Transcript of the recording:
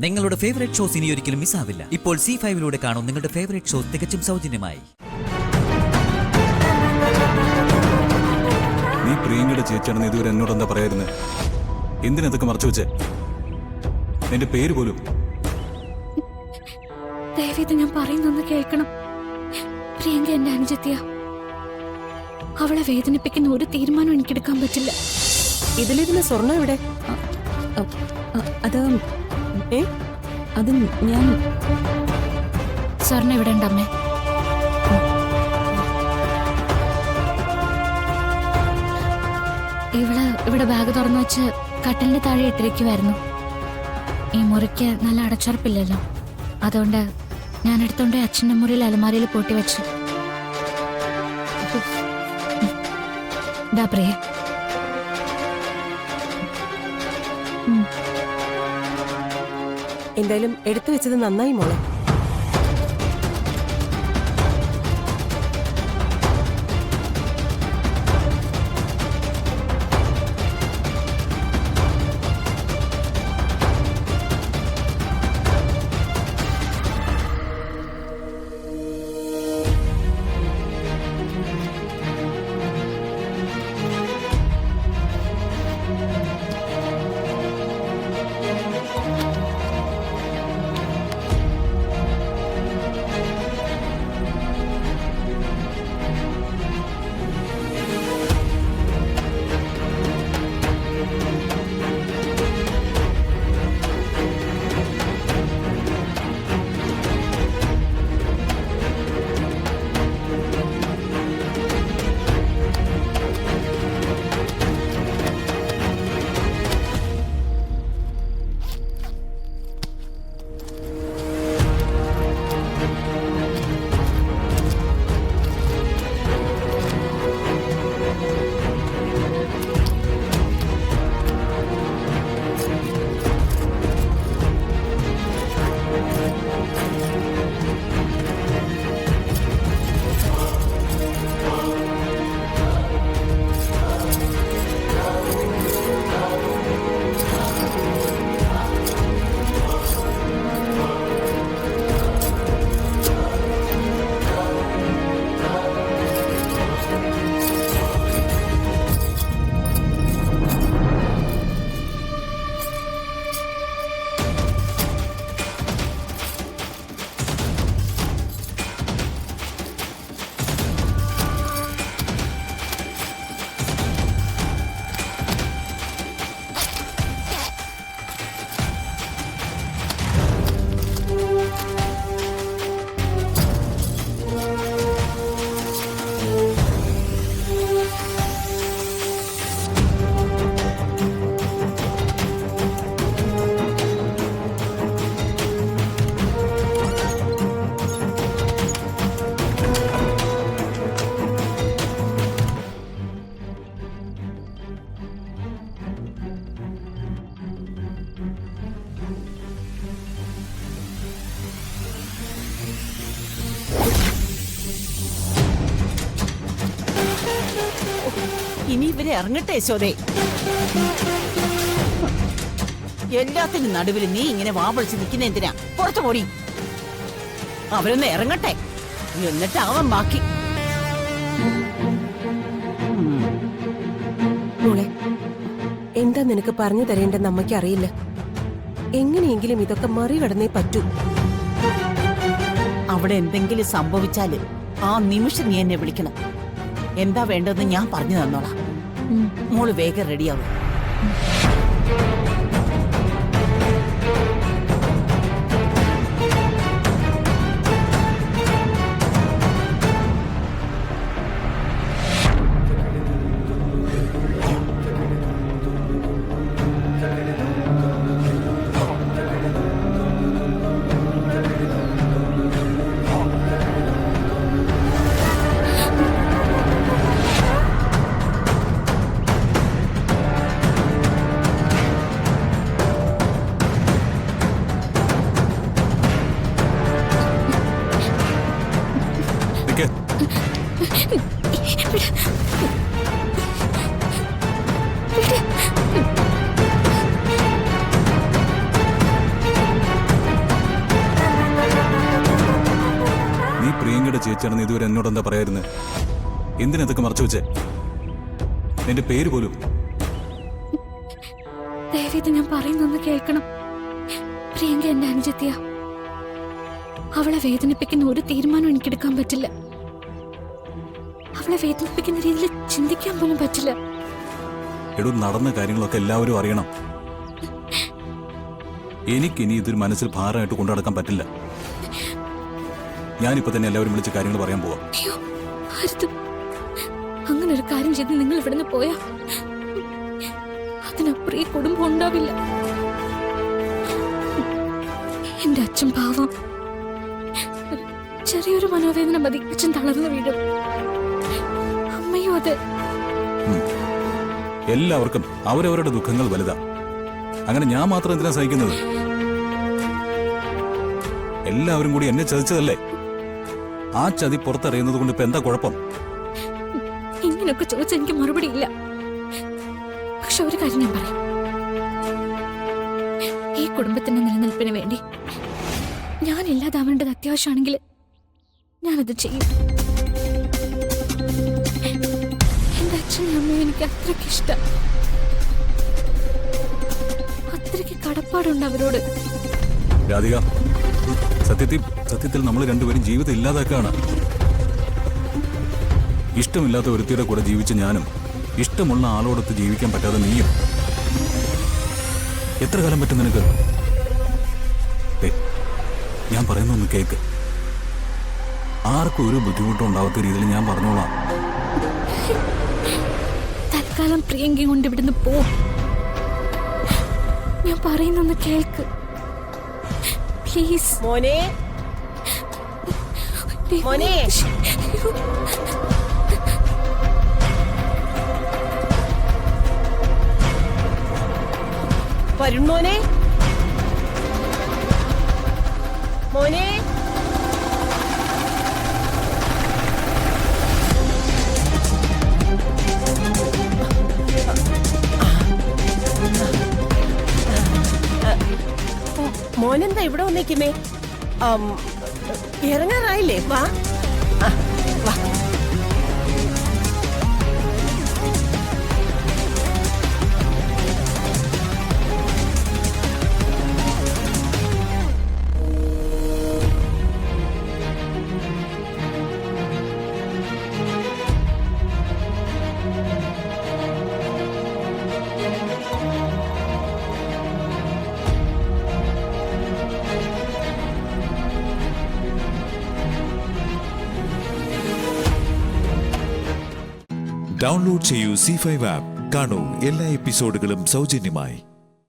നിങ്ങളുടെ favourite shows ഇനി ഒരിക്കലും മിസ്സാവില്ല. ഇപ്പോൾ C5 കാണും നിങ്ങളുടെ ഫേവറേറ്റ് ഷോസ് തികച്ചും സൗജന്യമായി. നീ പ്രിയങ്കയുടെ ചേച്ചിയാണെന്ന് ഇതുവരെ എന്നോട് എന്താ പറയായിരുന്നത്? എന്തിനതൊക്കെ മറച്ചു വെച്ചേ? എന്റെ പേര് പോലും. ദയവേത് ഞാൻ പറയുന്നൊന്ന് കേൾക്കണം. പ്രിയങ്ക എന്റെ അനുജത്തിയ. അവളെ വേദനിപ്പിക്കുന്ന ഒരു തീരുമാനം എനിക്കെടുക്കാൻ പറ്റില്ല. ഇതിലിരുന്ന സ്വർണ്ണം എവിടെ? അത് ഞാൻ സ്വർണ്ണം ഇവിടെ ഉണ്ടമ്മേ. ഇവിടെ ബാഗ് തുറന്നു വെച്ച് കട്ടലിന്റെ താഴെ ഇട്ടിരിക്കുമായിരുന്നു. ഈ മുറിക്ക് നല്ല അടച്ചുറപ്പില്ലല്ലോ, അതുകൊണ്ട് ഞാൻ എടുത്തോണ്ട് അച്ഛൻ്റെ മുറിയിൽ അലമാരയിൽ പൂട്ടി വെച്ചു. ദാ പ്രിയ. എന്തായാലും എടുത്തു വെച്ചത് നന്നായി മോളെ. ഇനി ഇവരെ ഇറങ്ങട്ടെ യശോദേ. എല്ലാത്തിനും നടുവിൽ നീ ഇങ്ങനെ വാപളിച്ച് നിൽക്കുന്ന എന്തിനാ? പുറത്തു പോടി. അവരൊന്ന് ഇറങ്ങട്ടെ, എന്നിട്ടാവാൻ ബാക്കി. മോളെ, എന്താ നിനക്ക് പറഞ്ഞു തരേണ്ടെന്ന് അമ്മയ്ക്ക് അറിയില്ല. എങ്ങനെയെങ്കിലും ഇതൊക്കെ മറികടന്നേ പറ്റൂ. അവിടെ എന്തെങ്കിലും സംഭവിച്ചാല് ആ നിമിഷം നീ എന്നെ വിളിക്കണം. എന്താ വേണ്ടതെന്ന് ഞാൻ പറഞ്ഞു തന്നോളാം. മോള് വേഗം റെഡിയാവും. ആരുടെ ചേച്ചിയാണെന്ന് ഇതുവരെ എന്നോട് എന്താ പറയായിരുന്നത്? എന്തിനതൊക്കെ മറച്ചു വെച്ചേ? നിന്റെ പേര് പോലും. ദയവേത് ഞാൻ പറയുന്നൊന്ന് കേൾക്കണം. പ്രിയങ്ക എന്റെ അനുജത്തിയ. അവളെ വേദനിപ്പിക്കുന്ന ഒരു തീരുമാനം എനിക്കെടുക്കാൻ പറ്റില്ല. അവളെ വേദനിപ്പിക്കുന്ന രീതിയിൽ ചിന്തിക്കാൻ പോലും പറ്റില്ല. എടോ, നടന്ന കാര്യങ്ങളൊക്കെ എല്ലാവരും അറിയണം. എനിക്കിനി ഇതൊരു മനസ്സിൽ ഭാരമായിട്ട് കൊണ്ടു നടക്കാൻ പറ്റില്ല. ഞാനിപ്പോ തന്നെ എല്ലാവരും വിളിച്ച് കാര്യങ്ങൾ പറയാൻ പോവാം. അയ്യോ, അരുത്. അങ്ങനെ ഒരു കാര്യം ചെയ്ത് നിങ്ങൾ ഇവിടുന്ന് പോയാ അതിനപ്പുറം ഈ കുടുംബം ഉണ്ടാവില്ല. എന്റെ അച്ഛൻ പാവം. ചെറിയൊരു മനോവേദന മതി അച്ഛൻ തളർന്നു വീഴും. അമ്മയും അതെ. എല്ലാവർക്കും അവരവരുടെ ദുഃഖങ്ങൾ വലുതാ. അങ്ങനെ ഞാൻ മാത്രം എന്തിനാ സഹിക്കുന്നത്? എല്ലാവരും കൂടി എന്നെ ചതിച്ചതല്ലേ? ആ ചതി പുറത്തറിയുന്നത് കൊണ്ട് ഇപ്പൊ എന്താ കുഴപ്പം? ഇങ്ങനെയൊക്കെ ചോദിച്ച എനിക്ക് മറുപടി ഇല്ല. പക്ഷെ ഒരു കാര്യം ഞാൻ പറയാം. ഈ കുടുംബത്തിന്റെ നിലനിൽപ്പിന് വേണ്ടി ഞാൻ ഇല്ലാതാവേണ്ടത് അത്യാവശ്യമാണെങ്കിൽ ഞാനത് ചെയ്യും. എന്റെ അച്ഛനും അമ്മയും എനിക്ക് അത്രയ്ക്ക് ഇഷ്ടം. അത്രയ്ക്ക് കടപ്പാടുണ്ട് അവരോട്. രാധിക, സത്യത്തിൽ നമ്മൾ രണ്ടുപേരും ജീവിതം ഇല്ലാതാക്കാണ്. ഇഷ്ടമില്ലാത്ത ഒരുത്തിയുടെ കൂടെ ജീവിച്ച ഞാനും ഇഷ്ടമുള്ള ആളോടൊത്ത് ജീവിക്കാൻ പറ്റാതെ നീയും. എത്ര കാലം പറ്റും നിനക്ക്? ഞാൻ പറയുന്നൊന്ന് കേക്ക്. ആർക്കും ഒരു ബുദ്ധിമുട്ടും ഉണ്ടാവാത്ത രീതിയിൽ ഞാൻ പറഞ്ഞോളാം. തൽക്കാലം പ്രിയങ്കയും കൊണ്ട് ഇവിടുന്ന് പോ. ഞാൻ പറയുന്നൊന്ന് കേൾക്ക് പ്ലീസ്. മോനെ, മോനെ. വരുൺ മോനെ, മോനെ. മോനെന്താ ഇവിടെ വന്നേക്കുന്നേ? ഇറങ്ങാറായില്ലേ? വാ വാ. ഡൗൺലോഡ് ചെയ്യൂ C5 ആപ്പ്. കാണൂ എല്ലാ എപ്പിസോഡുകളും സൗജന്യമായി.